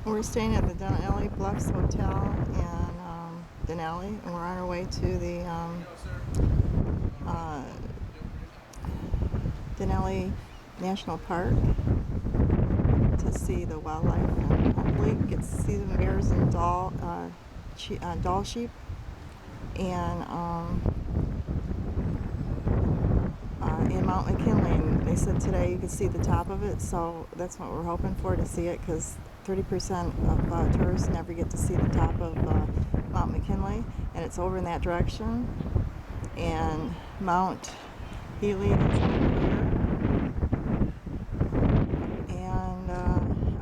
We're staying at the Denali Bluffs Hotel in Denali, and we're on our way to the Denali National Park to see the wildlife and hopefully get to see the bears and Dall sheep. And in Mount McKinley, and they said today you could see the top of it, so that's what we're hoping for, to see it, because 30% of tourists never get to see the top of Mount McKinley, and it's over in that direction. And Mount Healy is over here, and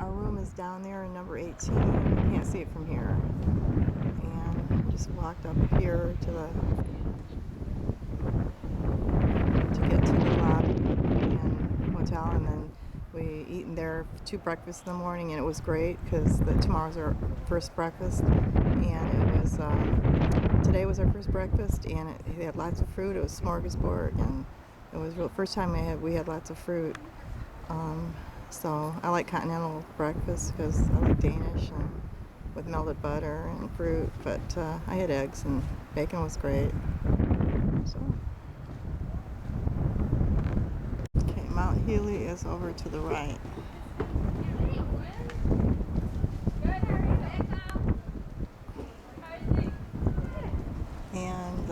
our room is down there in number 18. You can't see it from here. And we just walked up here to get to the lobby and hotel, and then we eaten there 2 breakfasts in the morning, and it was great because tomorrow's our first breakfast, and it was today was our first breakfast, and they had lots of fruit. It was smorgasbord, and it was the first time we had lots of fruit. So I like continental breakfast because I like Danish and with melted butter and fruit, but I had eggs, and bacon was great. So. Mount Healy is over to the right. And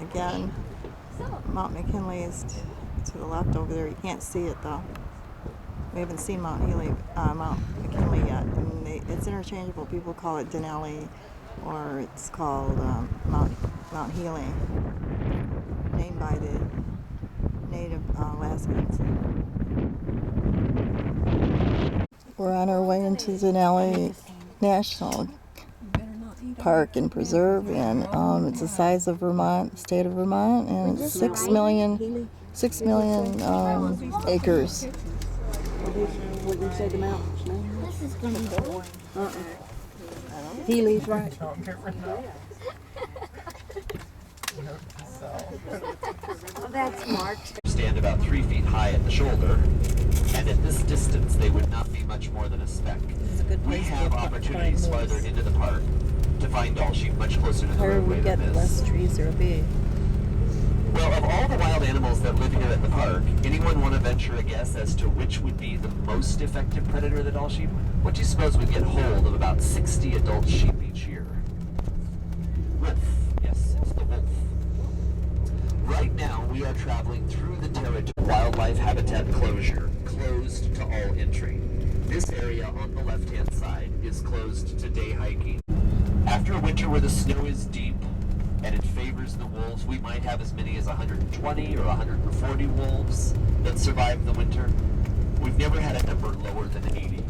again, Mount McKinley is to the left over there. You can't see it though. We haven't seen Mount McKinley yet. And it's interchangeable. People call it Denali, or it's called Mount Healy, named by the native Alaskans. We're on our way into Denali National Park and Preserve, and it's the size of Vermont, state of Vermont, and it's 6 million acres. What did you say the mountain's name? This is going to be boring. Healy's right. Oh, that's marked. Stand about 3 feet high at the shoulder, and at this distance they would not be much more than a speck. We have opportunities farther into the park to find Dall sheep much closer to the roadway than this. Less trees there'll be. Well, of all the wild animals that live here at the park, anyone want to venture a guess as to which would be the most effective predator of the Dall sheep? What do you suppose would get hold of about 60 adult sheep each year? Wolf. Yes, it's the wolf. Right now, we are traveling through the territory wildlife habitat closure, closed to all entry. This area on the left-hand side is closed to day hiking. After a winter where the snow is deep and it favors the wolves, we might have as many as 120 or 140 wolves that survive the winter. We've never had a number lower than 80.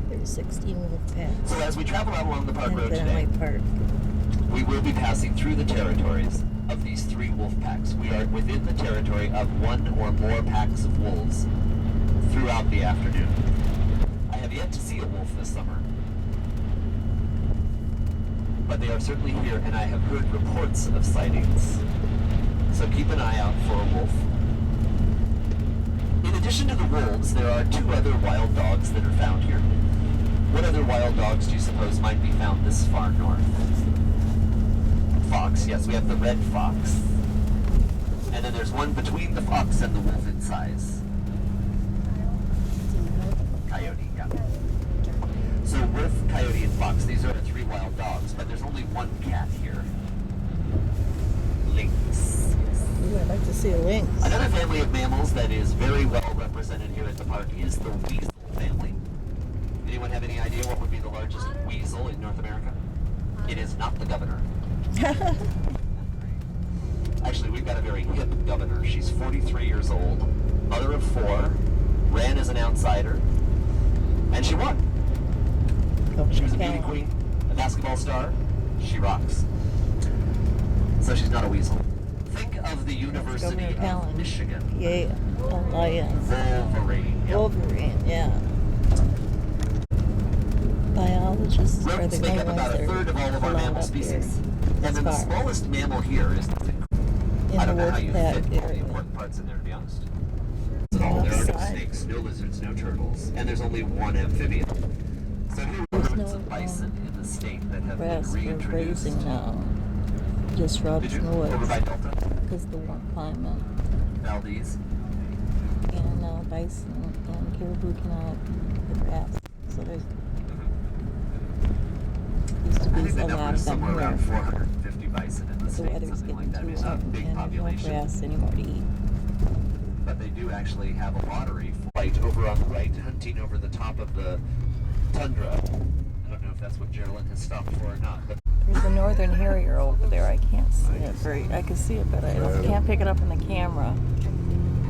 There's 16 wolf packs. So as we travel out along the park road today, Park, we will be passing through the territories of these 3 wolf packs. We are within the territory of 1 or more packs of wolves throughout the afternoon. I have yet to see a wolf this summer, but they are certainly here, and I have heard reports of sightings. So keep an eye out for a wolf. In addition to the wolves, there are 2 other wild dogs that are found here. What other wild dogs do you suppose might be found this far north? Fox, yes, we have the red fox. And then there's one between the fox and the wolf in size. Coyote, yeah. So wolf, coyote, and fox, these are the 3 wild dogs, but there's only 1 cat here. Lynx. Ooh, I'd like to see a lynx. Another family of mammals that is very well represented here at the park is the weasel family. Anyone have any idea what would be the largest weasel in North America? It is not the governor. Actually, we've got a very hip governor. She's 43 years old, mother of 4, ran as an outsider, and she won. She was a beauty queen, a basketball star. She rocks. So she's not a weasel. Think of the University of Michigan. Yeah. Oh, yeah. Wolverine. Yep. Wolverine, yeah. Biologists are Rodents the make main up ones about a that third of all of our mammal species. And then the smallest mammal here is, I don't know how you fit all the important parts in there, to be honest. no lizards, no turtles, and there's only one amphibian. So here are hermits of bison in the state that have been Grass for reintroduced. grazing now. Just shrubs Did you? and Over woods by Delta? because the warm climate. Valdez? And bison and caribou cannot eat the grass. So there's used to I be think the a number lot is of them somewhere around here. 450 bison in the The state, weather's something like getting that. too It's not a warm big and there's no population. grass anymore to eat. But they do actually have a lottery flight over on the right, hunting over the top of the tundra. I don't know if that's what Geraldine has stopped for or not, but There's a northern harrier over there. I can't see it very. I can see it, but I can't pick it up in the camera.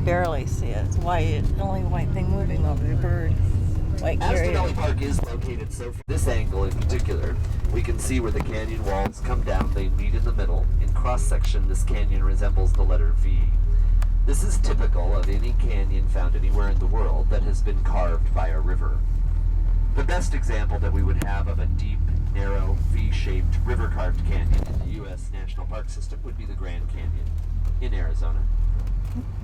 Barely see it. It's white. The only white thing moving over the bird. White as carrier. Denali Park is located, so from this angle in particular, we can see where the canyon walls come down, they meet in the middle. In cross-section, this canyon resembles the letter V. This is typical of any canyon found anywhere in the world that has been carved by a river. The best example that we would have of a deep, narrow, V-shaped, river-carved canyon in the U.S. National Park System would be the Grand Canyon in Arizona.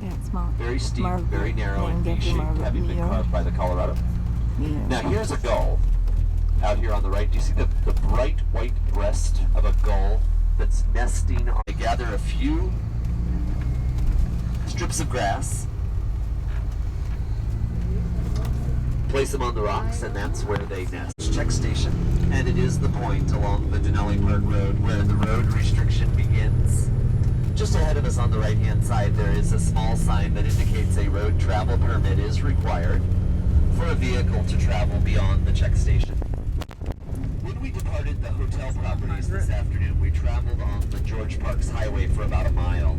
Yeah, it's Mount. Very steep, very narrow, and V-shaped, having been carved by the Colorado. Yeah. Now here's a gull out here on the right. Do you see the bright white breast of a gull that's nesting on? They gather a few strips of grass, place them on the rocks, and that's where they nest. Check station, and it is the point along the Denali Park Road where the road restriction begins. Just ahead of us on the right-hand side, there is a small sign that indicates a road travel permit is required for a vehicle to travel beyond the check station. When we departed the hotel properties this afternoon, we traveled on the George Parks Highway for about a mile.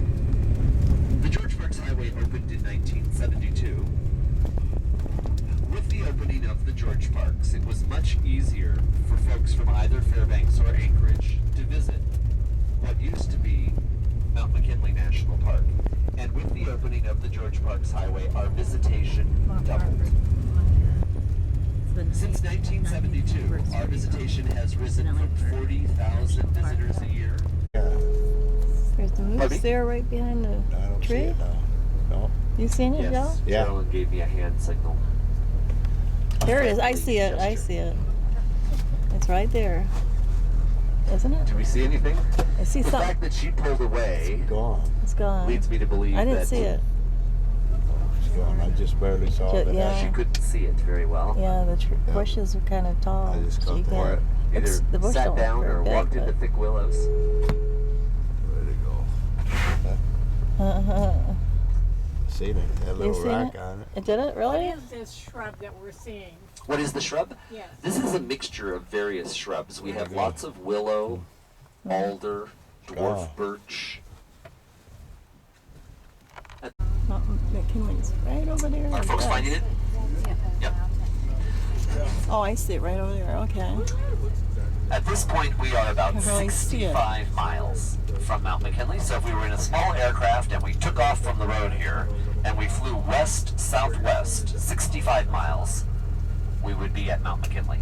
The George Parks Highway opened in 1972. With the opening of the George Parks, it was much easier for folks from either Fairbanks or Anchorage to visit what used to be Mount McKinley National Park. And with the opening of the George Parks Highway, our visitation doubled. Since 1972, our visitation has risen from 40,000 visitors a year. There's the Pardon me? moose there right behind the I don't see tree. it now. No. You seen it, Joe? Yes, Yeah. Carolyn gave me a hand signal. There it is. I see it. I see it. It's right there. Isn't it? Do we see anything? I see The something. fact that she pulled away Gone. It's gone. leads me to believe I didn't that see it. It's gone. I just barely saw it. Yeah. she couldn't see it very well. Yeah, the Yeah. bushes are kind of tall. I just so you got can't- for it. It's, the Either bush sat don't down look or very big, walked into thick willows. Where'd it go? Seen it. Had a You little seen rock it? on it. It did it really? What is this shrub that we're seeing? What is the shrub? Yes. This is a mixture of various shrubs. We have lots of willow, alder, dwarf Oh. birch. Mountain McKinley's right over there. Are folks Yes. finding it? Yep. Oh, I see it right over there. Okay. At this point, we are about I really see it. 65 miles from Mount McKinley. So if we were in a small aircraft and we took off from the road here and we flew west-southwest 65 miles, we would be at Mount McKinley.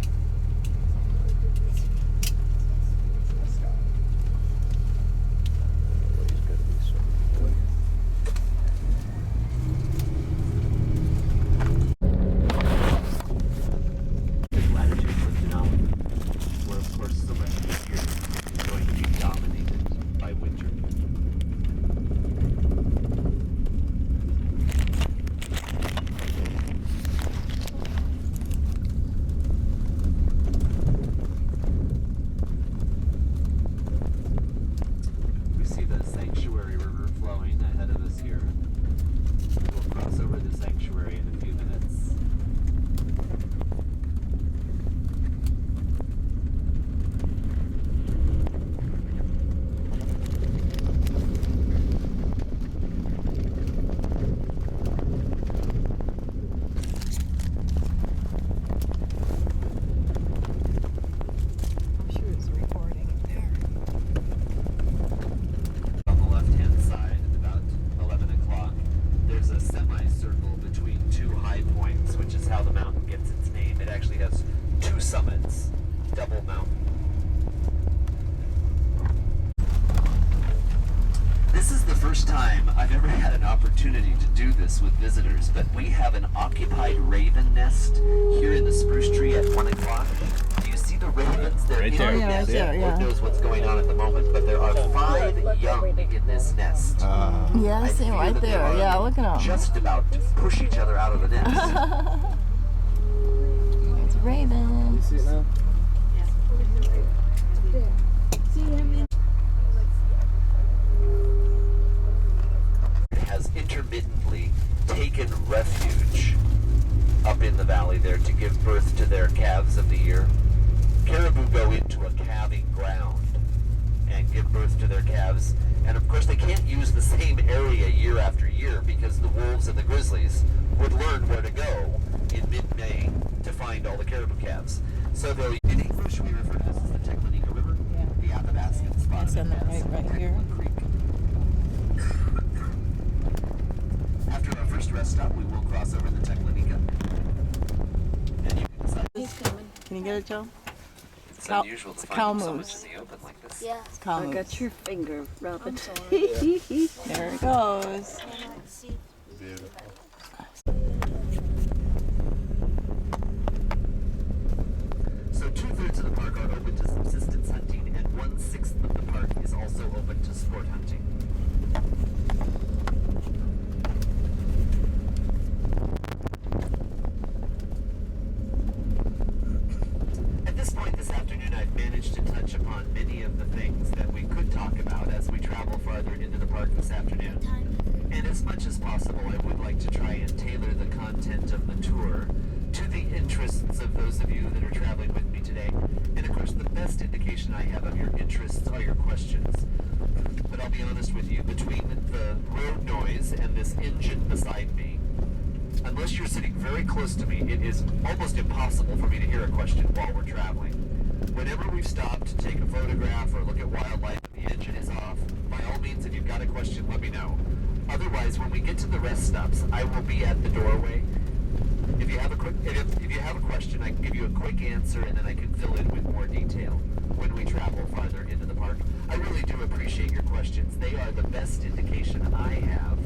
He's gotta be so- Latitude of Denali, where of course the rest of the year is going to be dominated by winter. We see the Sanctuary River flowing ahead of us here. We'll cross over the sanctuary in a few minutes. I'm sure it's recording it there. On the left-hand side, at about 11 o'clock, there's a semicircle between two high points, which is how the mountain gets its name. It actually has two summits, double mountain. This is the first time I I've ever had an opportunity to do this with visitors, but we have an occupied raven nest here in the spruce tree at 1 o'clock. Do you see the ravens? They're Right in there. the Oh, yeah, right nest. there, yeah. Lord knows what's going on at the moment, but there are 5 young in this nest. Yeah, I see him feel right that they there. are Yeah, look at him. just about to push each other out of the nest. It's Raven. You see it now? Has intermittently taken refuge up in the valley there to give birth to their calves of the year. Caribou go into a calving ground and give birth to their calves. And of course they can't use the same area year after year because the wolves and the grizzlies would learn where to go in mid-May to find all the caribou calves. So they'll, in English we refer to this as the Teclanica River, the Athabascan spot. It's on the right here. Creek. After our first rest stop, we will cross over the Teclanica. And you can decide. Can you get it, Joe? It's Cow- unusual to it's find cow them so moose. much in the open like this. Yeah. Cow I moose. got your finger, Robin. There it goes. Beautiful. So 2/3 of the park are open to subsistence hunting, and 1/6 of the park is also open to sport hunting. At this point this afternoon, I've managed to touch upon many of the things that we could talk about as we travel farther into the park this afternoon. And as much as possible, I would like to try and tailor the content of the tour to the interests of those of you that are traveling with me today. And of course, the best indication I have of your interests are your questions. But I'll be honest with you, between the road noise and this engine beside me, unless you're sitting very close to me, it is almost impossible for me to hear a question while we're traveling. Whenever we've stopped to take a photograph or look at wildlife and the engine is off, by all means, if you've got a question, let me know. Otherwise, when we get to the rest stops, I will be at the doorway. If you have a question, I can give you a quick answer and then I can fill in with more detail when we travel farther into the park. I really do appreciate your questions. They are the best indication I have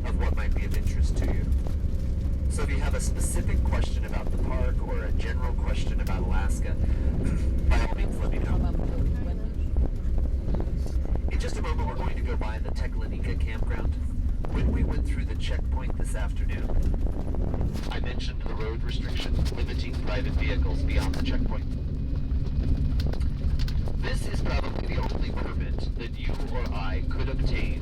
of what might be of interest to you. So if you have a specific question about the park or a general question about Alaska, by all means let me know. In just a moment, we're going to go by the Teclanica campground. When we went through the checkpoint this afternoon, I mentioned the road restriction limiting private vehicles beyond the checkpoint. This is probably the only permit that you or I could obtain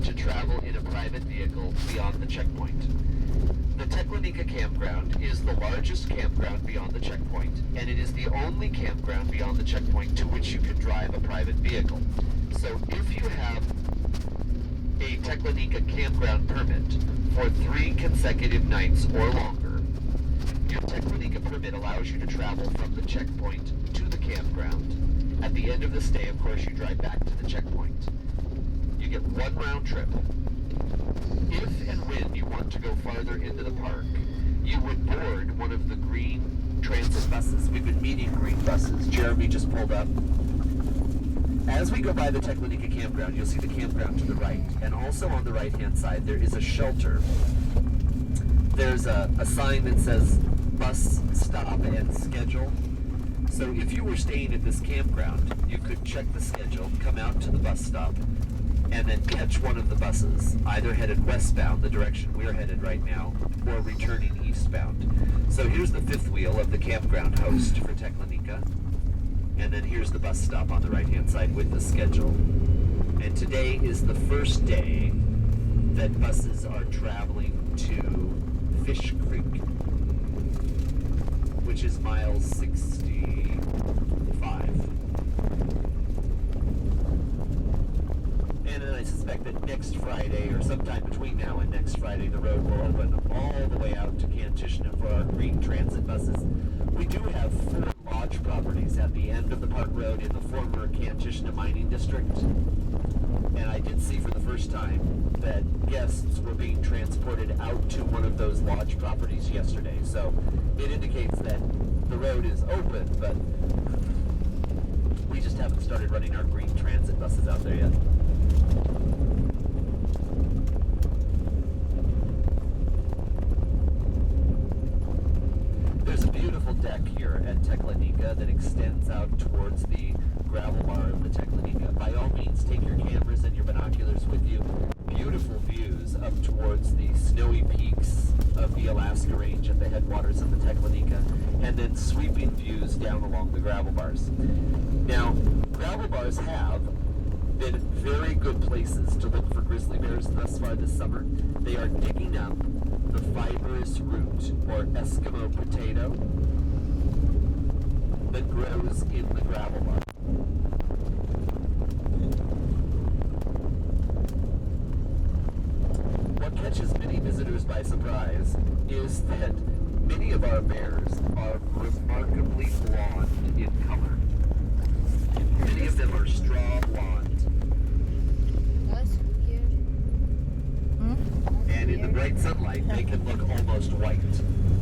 to travel in a private vehicle beyond the checkpoint. The Teclanica campground is the largest campground beyond the checkpoint, and it is the only campground beyond the checkpoint to which you can drive a private vehicle. So if you have a Teclanica campground permit for 3 consecutive nights or longer, your Teclanica permit allows you to travel from the checkpoint to the campground. At the end of the stay, of course, you drive back to the checkpoint. You get 1 round trip. If and when you want to go farther into the park, you would board one of the green transit buses. We've been meeting green buses. Jeremy just pulled up. As we go by the Teclanica campground, you'll see the campground to the right. And also on the right-hand side, there is a shelter. There's a sign that says bus stop and schedule. So if you were staying at this campground, you could check the schedule, come out to the bus stop, and then catch one of the buses, either headed westbound, the direction we're headed right now, or returning eastbound. So here's the fifth wheel of the campground host for Teclanica. And then here's the bus stop on the right-hand side with the schedule. And today is the first day that buses are traveling to Fish Creek, which is miles 65. And then I suspect that next Friday, or sometime between now and next Friday, the road will open all the way out to Kantishna for our green transit buses. We do have 4 lodge properties at the end of the park road in the former Kantishna mining district. And I did see for the first time that guests were being transported out to one of those lodge properties yesterday. So it indicates that the road is open, but we just haven't started running our green transit buses out there yet. deck here at Teklenica that extends out towards the gravel bar of the Teklenica. By all means, take your cameras and your binoculars with you. Beautiful views up towards the snowy peaks of the Alaska Range at the headwaters of the Teklenica, and then sweeping views down along the gravel bars. Now, gravel bars have been very good places to look for grizzly bears thus far this summer. They are digging up the fibrous root, or Eskimo potato, that grows in the gravel bar. What catches many visitors by surprise is that many of our bears are remarkably blonde in color. Many of them are straw blonde. That's weird. And in the bright sunlight, they can look almost white.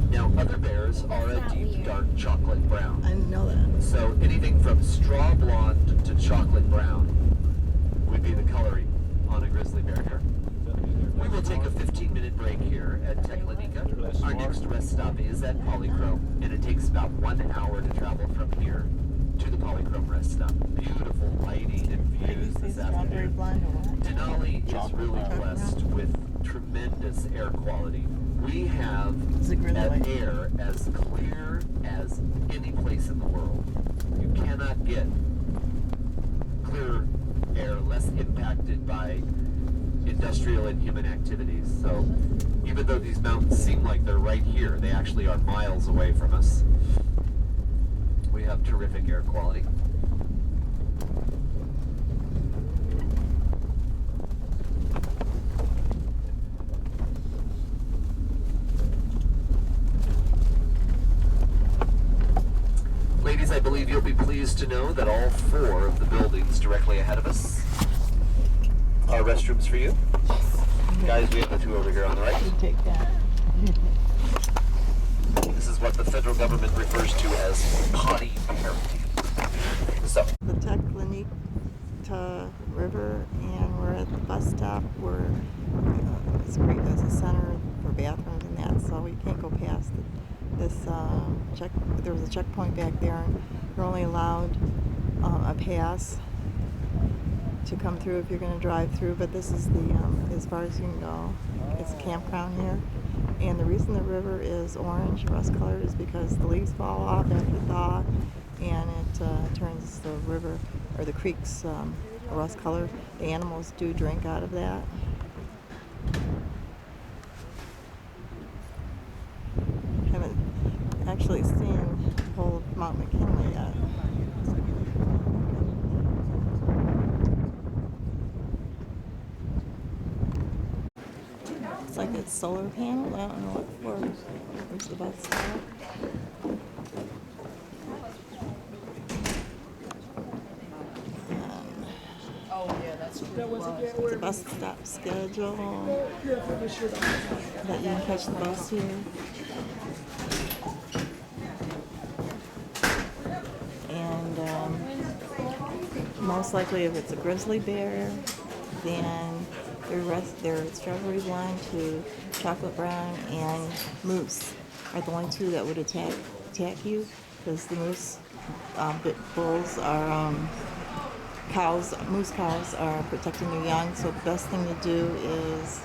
Now, other bears are a That's not deep, weird. dark chocolate brown. I didn't know that. So anything from straw blonde to chocolate brown would be the coloring on a grizzly bear here. We will take a 15-minute break here at Teklenica. Our next rest stop is at Polychrome, and it takes about 1 hour to travel from here to the Polychrome rest stop. Beautiful lighting and Did you views say this strawberry afternoon. blonde or what? Denali is really blessed with tremendous air quality. We have Is it grizzly? an air as clear as any place in the world. You cannot get clear air less impacted by industrial and human activities. So even though these mountains seem like they're right here, they actually are miles away from us. We have terrific air quality. Ladies, I believe you'll be pleased to know that all 4 of the buildings directly ahead of us are restrooms for you. Guys, we have the 2 over here on the right. You take that. This is what the federal government refers to as potty parity. So, The Teklenica River, and we're at the bus stop where it's great as a center for bathrooms and that, so we can't go past this check. There was a checkpoint back there, and you're only allowed a pass to come through if you're going to drive through, but this is the as far as you can go. It's a campground here, and the reason the river is orange, rust colored, is because the leaves fall off after thaw, and it turns the river or the creeks rust color. The animals do drink out of that. Haven't actually seen the whole Mount McKinley yet. It's like it's solar panel. I don't know what for. Where's the bus stop? It's a bus stop schedule that you can catch the bus here. And most likely, if it's a grizzly bear, then they're strawberry blonde to chocolate brown, and moose are the only 2 that would attack you, because the moose bulls are moose cows are protecting their young. So the best thing to do is